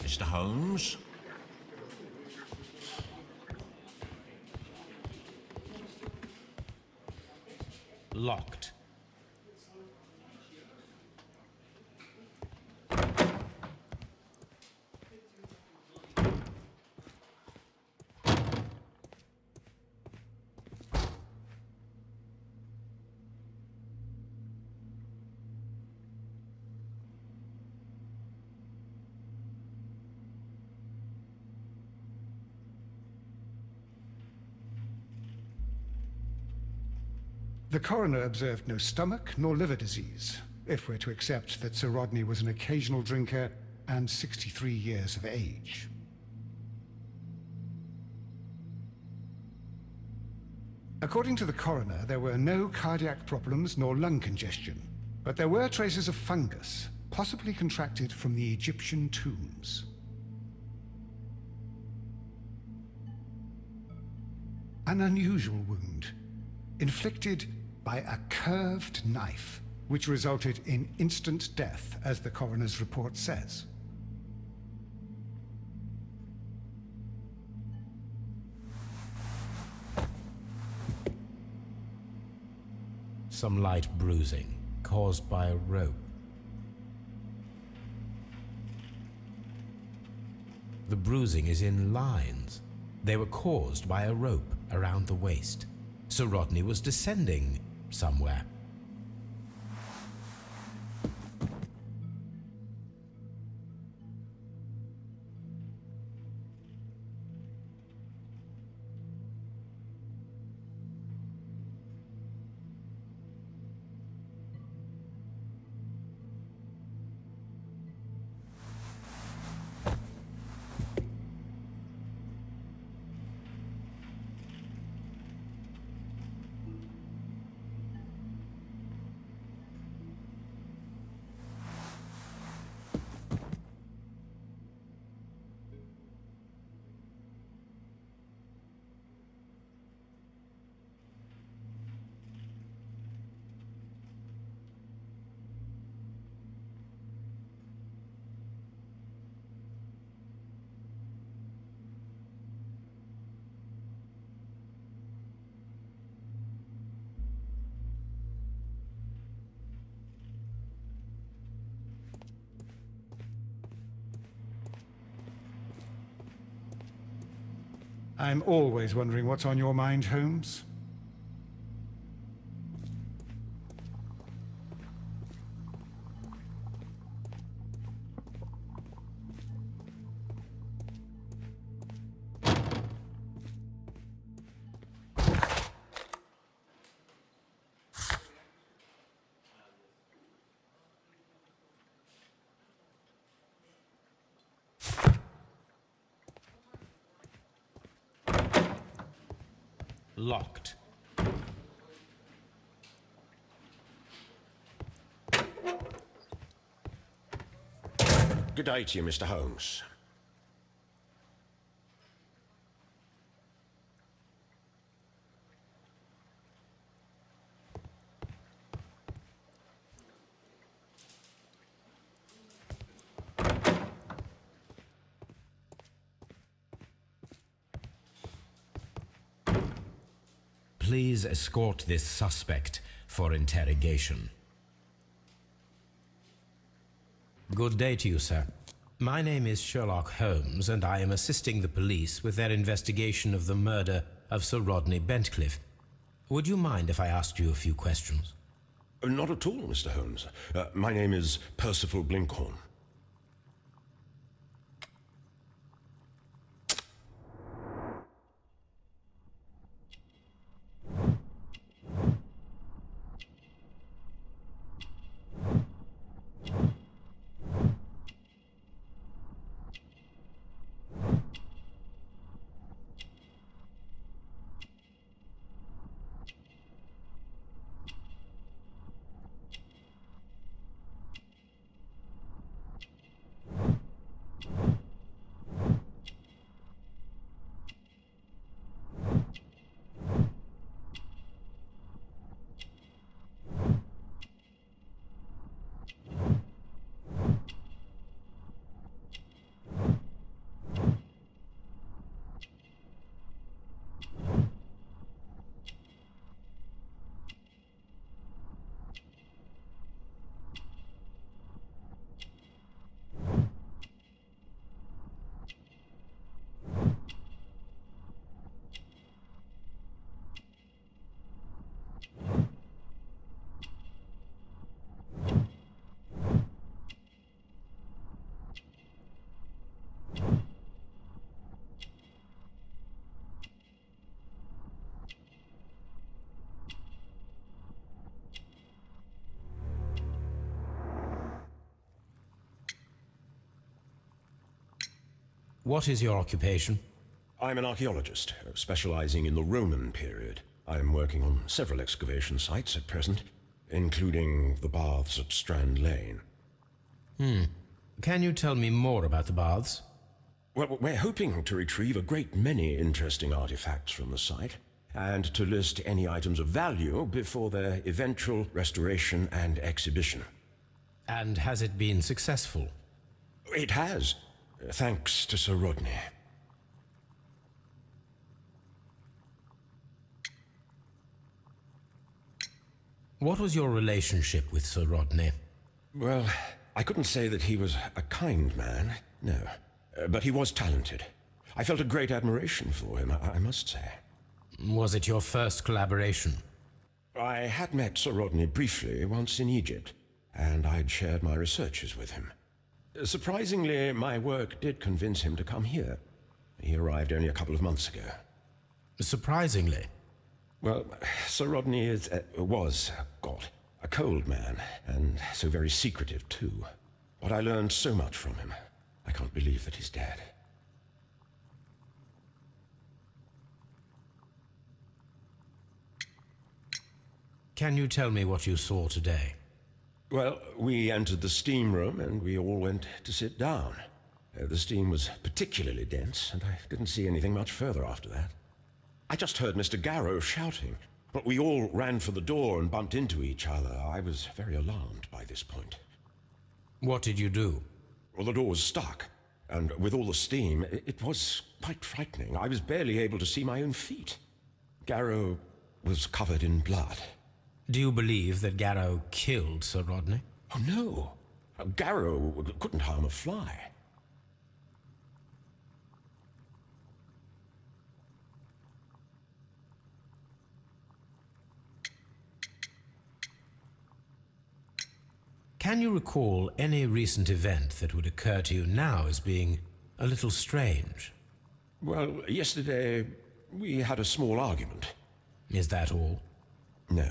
Mr. Holmes? Locked. The coroner observed no stomach nor liver disease, if we're to accept that Sir Rodney was an occasional drinker and 63 years of age. According to the coroner, there were no cardiac problems nor lung congestion, but there were traces of fungus, possibly contracted from the Egyptian tombs. An unusual wound, inflicted by a curved knife, which resulted in instant death, as the coroner's report says. Some light bruising, caused by a rope. The bruising is in lines. They were caused by a rope around the waist. Sir Rodney was descending somewhere. I'm always wondering what's on your mind, Holmes. Locked. Good day to you, Mr. Holmes. Please escort this suspect for interrogation. Good day to you, sir. My name is Sherlock Holmes, and I am assisting the police with their investigation of the murder of Sir Rodney Bentcliffe. Would you mind if I asked you a few questions? Not at all, Mr. Holmes. My name is Percival Blinkhorn. What is your occupation? I'm an archaeologist, specializing in the Roman period. I'm working on several excavation sites at present, including the baths at Strand Lane. Can you tell me more about the baths? Well, we're hoping to retrieve a great many interesting artifacts from the site, and to list any items of value before their eventual restoration and exhibition. And has it been successful? It has, thanks to Sir Rodney. What was your relationship with Sir Rodney? Well, I couldn't say that he was a kind man, no. But he was talented. I felt a great admiration for him, I must say. Was it your first collaboration? I had met Sir Rodney briefly once in Egypt, and I'd shared my researches with him. Surprisingly, my work did convince him to come here. He arrived only a couple of months ago. Surprisingly? Well, Sir Rodney was, God, a cold man, and so very secretive too. But I learned so much from him. I can't believe that he's dead. Can you tell me what you saw today? Well, we entered the steam room and we all went to sit down. The steam was particularly dense, and I didn't see anything much further after that. I just heard Mr. Garrow shouting, but we all ran for the door and bumped into each other. I was very alarmed by this point. What did you do? Well, the door was stuck, and with all the steam, it was quite frightening. I was barely able to see my own feet. Garrow was covered in blood. Do you believe that Garrow killed Sir Rodney? Oh, no. Garrow couldn't harm a fly. Can you recall any recent event that would occur to you now as being a little strange? Well, yesterday we had a small argument. Is that all? No.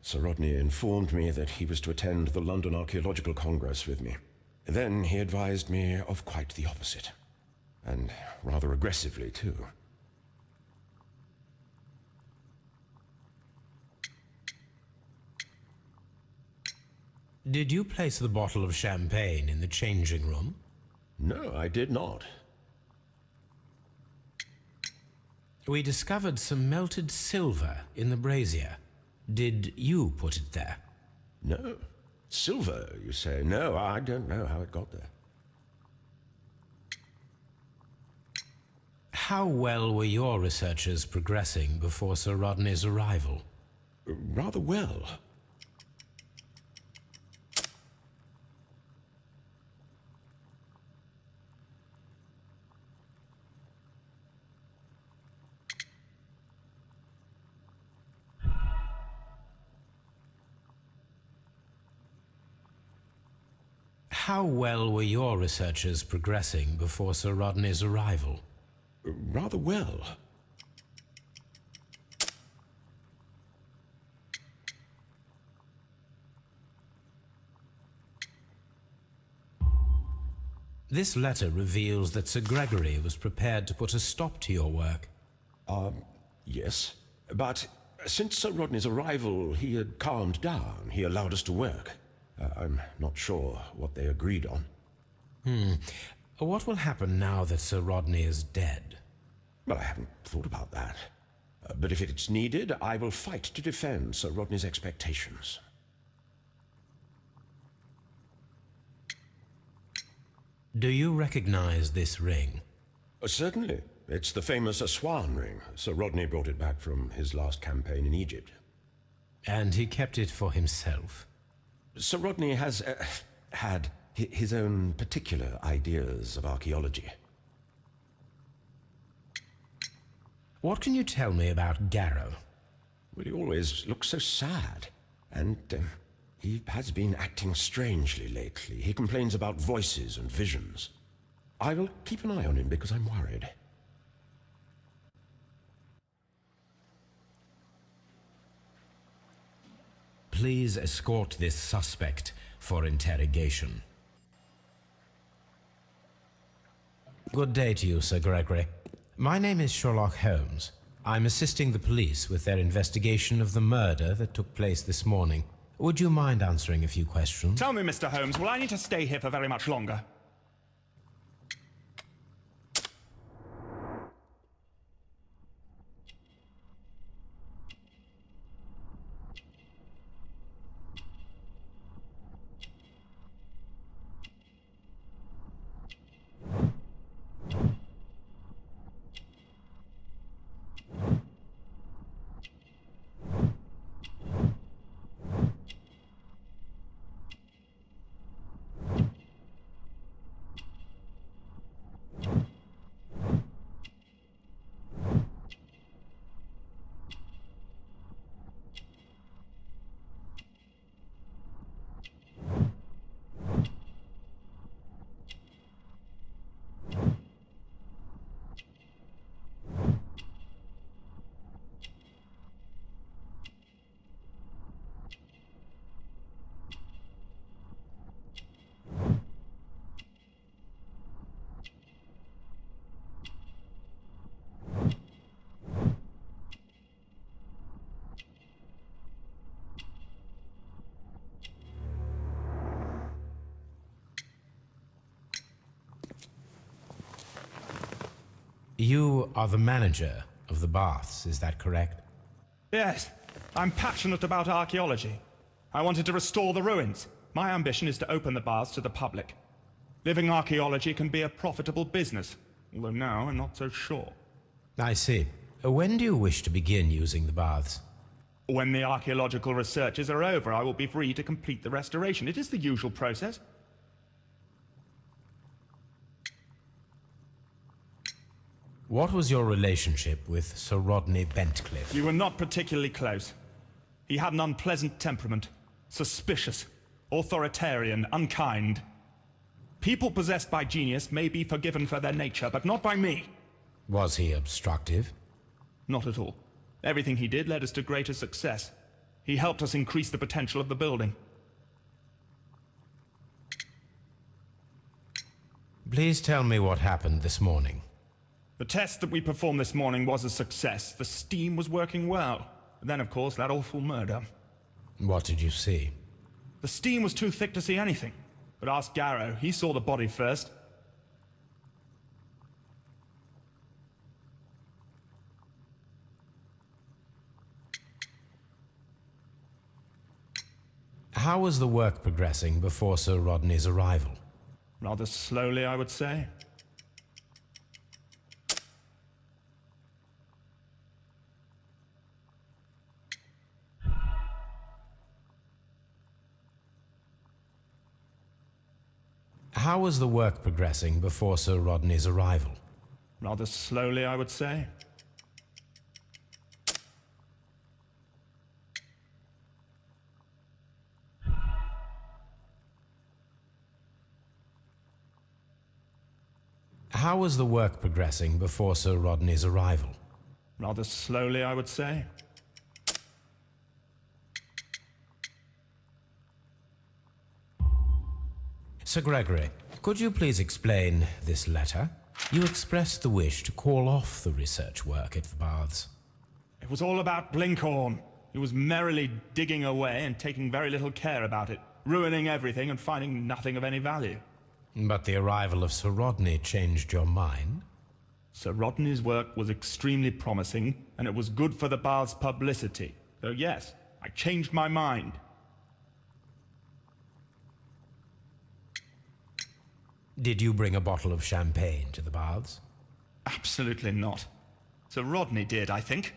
Sir Rodney informed me that he was to attend the London Archaeological Congress with me. Then he advised me of quite the opposite. And rather aggressively, too. Did you place the bottle of champagne in the changing room? No, I did not. We discovered some melted silver in the brazier. Did you put it there? No. Silver, you say? No, I don't know how it got there. How well were your researchers progressing before Sir Rodney's arrival? Rather well. How well were your researchers progressing before Sir Rodney's arrival? Rather well. This letter reveals that Sir Gregory was prepared to put a stop to your work. Yes. But since Sir Rodney's arrival, he had calmed down. He allowed us to work. I'm not sure what they agreed on. What will happen now that Sir Rodney is dead? Well, I haven't thought about that. But if it's needed, I will fight to defend Sir Rodney's expectations. Do you recognize this ring? Certainly. It's the famous Aswan ring. Sir Rodney brought it back from his last campaign in Egypt. And he kept it for himself? Sir Rodney has had his own particular ideas of archaeology. What can you tell me about Garrow? Well, he always looks so sad. And he has been acting strangely lately. He complains about voices and visions. I will keep an eye on him because I'm worried. Please escort this suspect for interrogation. Good day to you, Sir Gregory. My name is Sherlock Holmes. I'm assisting the police with their investigation of the murder that took place this morning. Would you mind answering a few questions? Tell me, Mr. Holmes, will I need to stay here for very much longer? You are the manager of the baths, is that correct? Yes, I'm passionate about archaeology. I wanted to restore the ruins. My ambition is to open the baths to the public. Living archaeology can be a profitable business, although now I'm not so sure. I see. When do you wish to begin using the baths? When the archaeological researches are over, I will be free to complete the restoration. It is the usual process. What was your relationship with Sir Rodney Bentcliffe? We were not particularly close. He had an unpleasant temperament, suspicious, authoritarian, unkind. People possessed by genius may be forgiven for their nature, but not by me. Was he obstructive? Not at all. Everything he did led us to greater success. He helped us increase the potential of the building. Please tell me what happened this morning. The test that we performed this morning was a success. The steam was working well. And then, of course, that awful murder. What did you see? The steam was too thick to see anything. But ask Garrow. He saw the body first. How was the work progressing before Sir Rodney's arrival? Rather slowly, I would say. How was the work progressing before Sir Rodney's arrival? Rather slowly, I would say. How was the work progressing before Sir Rodney's arrival? Rather slowly, I would say. Sir Gregory, could you please explain this letter? You expressed the wish to call off the research work at the baths. It was all about Blinkhorn. He was merrily digging away and taking very little care about it, ruining everything and finding nothing of any value. But the arrival of Sir Rodney changed your mind? Sir Rodney's work was extremely promising, and it was good for the bath's publicity. So yes, I changed my mind. Did you bring a bottle of champagne to the baths? Absolutely not. Sir Rodney did, I think.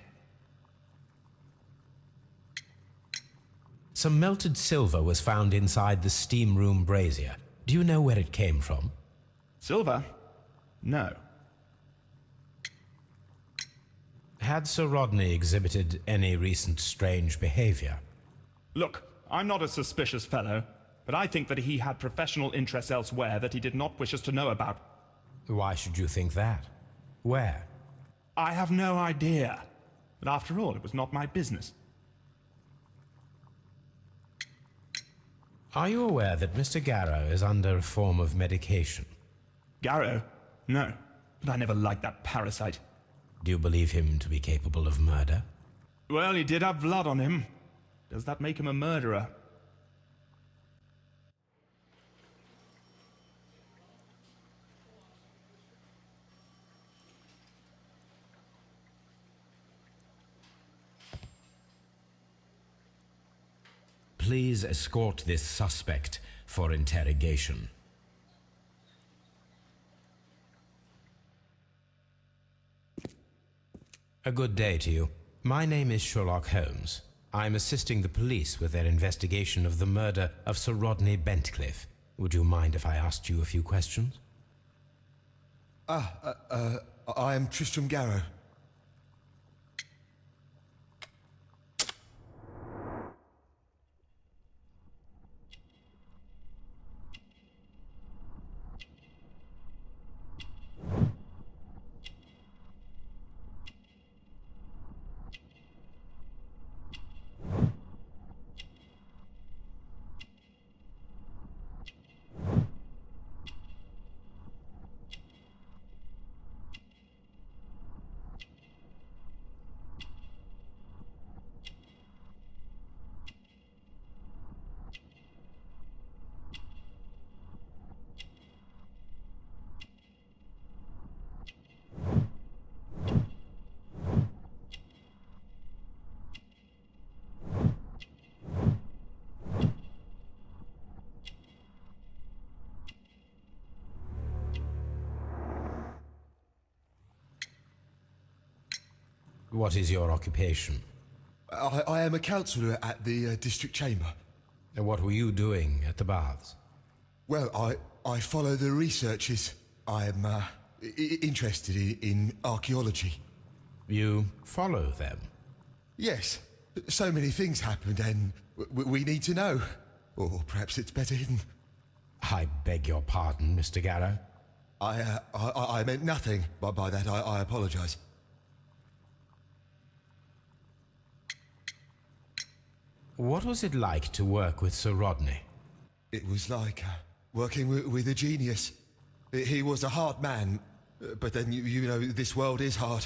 Some melted silver was found inside the steam room brazier. Do you know where it came from? Silver? No. Had Sir Rodney exhibited any recent strange behavior? Look, I'm not a suspicious fellow, but I think that he had professional interests elsewhere that he did not wish us to know about. Why should you think that? Where? I have no idea. But after all, it was not my business. Are you aware that Mr. Garrow is under a form of medication? Garrow? No, but I never liked that parasite. Do you believe him to be capable of murder? Well, he did have blood on him. Does that make him a murderer? Please escort this suspect for interrogation. A good day to you. My name is Sherlock Holmes. I'm assisting the police with their investigation of the murder of Sir Rodney Bentcliffe. Would you mind if I asked you a few questions? I am Tristram Garrow. What is your occupation? I am a counsellor at the district chamber. And what were you doing at the baths? Well, I follow the researches. I am interested in archaeology. You follow them? Yes. So many things happened and we need to know. Or perhaps it's better hidden. I beg your pardon, Mr. Garrow. I meant nothing by that. I apologise. What was it like to work with Sir Rodney? It was like working with a genius. He was a hard man, but then you know this world is hard.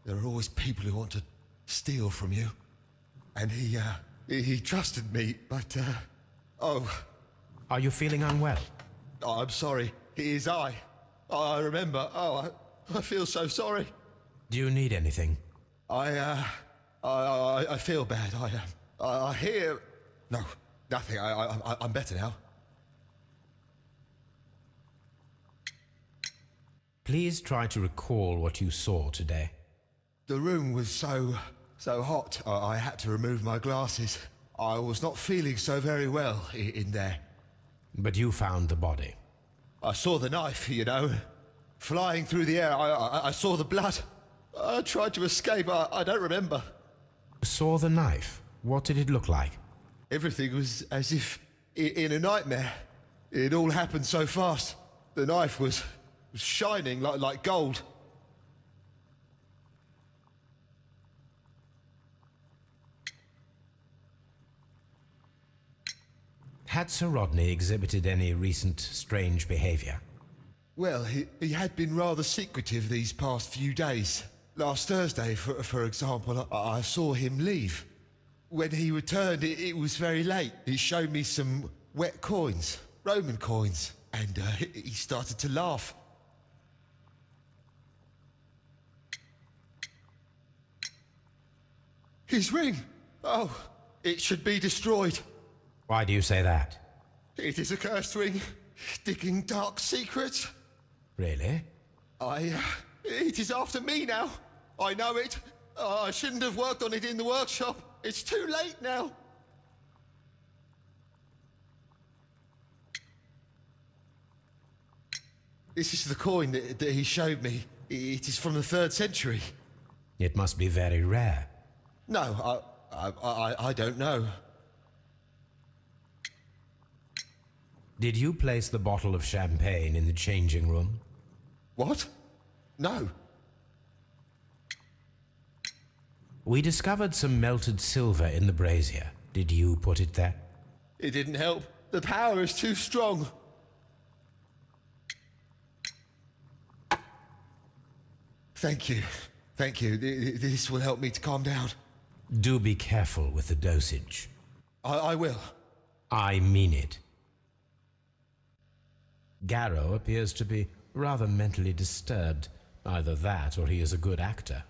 There are always people who want to steal from you. And he trusted me, but oh. Are you feeling unwell? Oh, I'm sorry. It is I. I remember. Oh, I feel so sorry. Do you need anything? I feel bad. I hear... No, nothing. I'm better now. Please try to recall what you saw today. The room was so hot. I had to remove my glasses. I was not feeling so very well in there. But you found the body. I saw the knife, you know, flying through the air. I saw the blood. I tried to escape. I don't remember. Saw the knife? What did it look like? Everything was as if in a nightmare. It all happened so fast. The knife was shining like gold. Had Sir Rodney exhibited any recent strange behavior? Well, he had been rather secretive these past few days. Last Thursday, for example, I saw him leave. When he returned, it was very late. He showed me some wet coins, Roman coins, and he started to laugh. His ring! Oh, it should be destroyed. Why do you say that? It is a cursed ring, digging dark secrets. Really? It is after me now. I know it. I shouldn't have worked on it in the workshop. It's too late now. This is the coin that he showed me. It is from the 3rd century. It must be very rare. No, I don't know. Did you place the bottle of champagne in the changing room? What? No. We discovered some melted silver in the brazier. Did you put it there? It didn't help. The power is too strong. Thank you. Thank you. This will help me to calm down. Do be careful with the dosage. I will. I mean it. Garrow appears to be rather mentally disturbed. Either that or he is a good actor.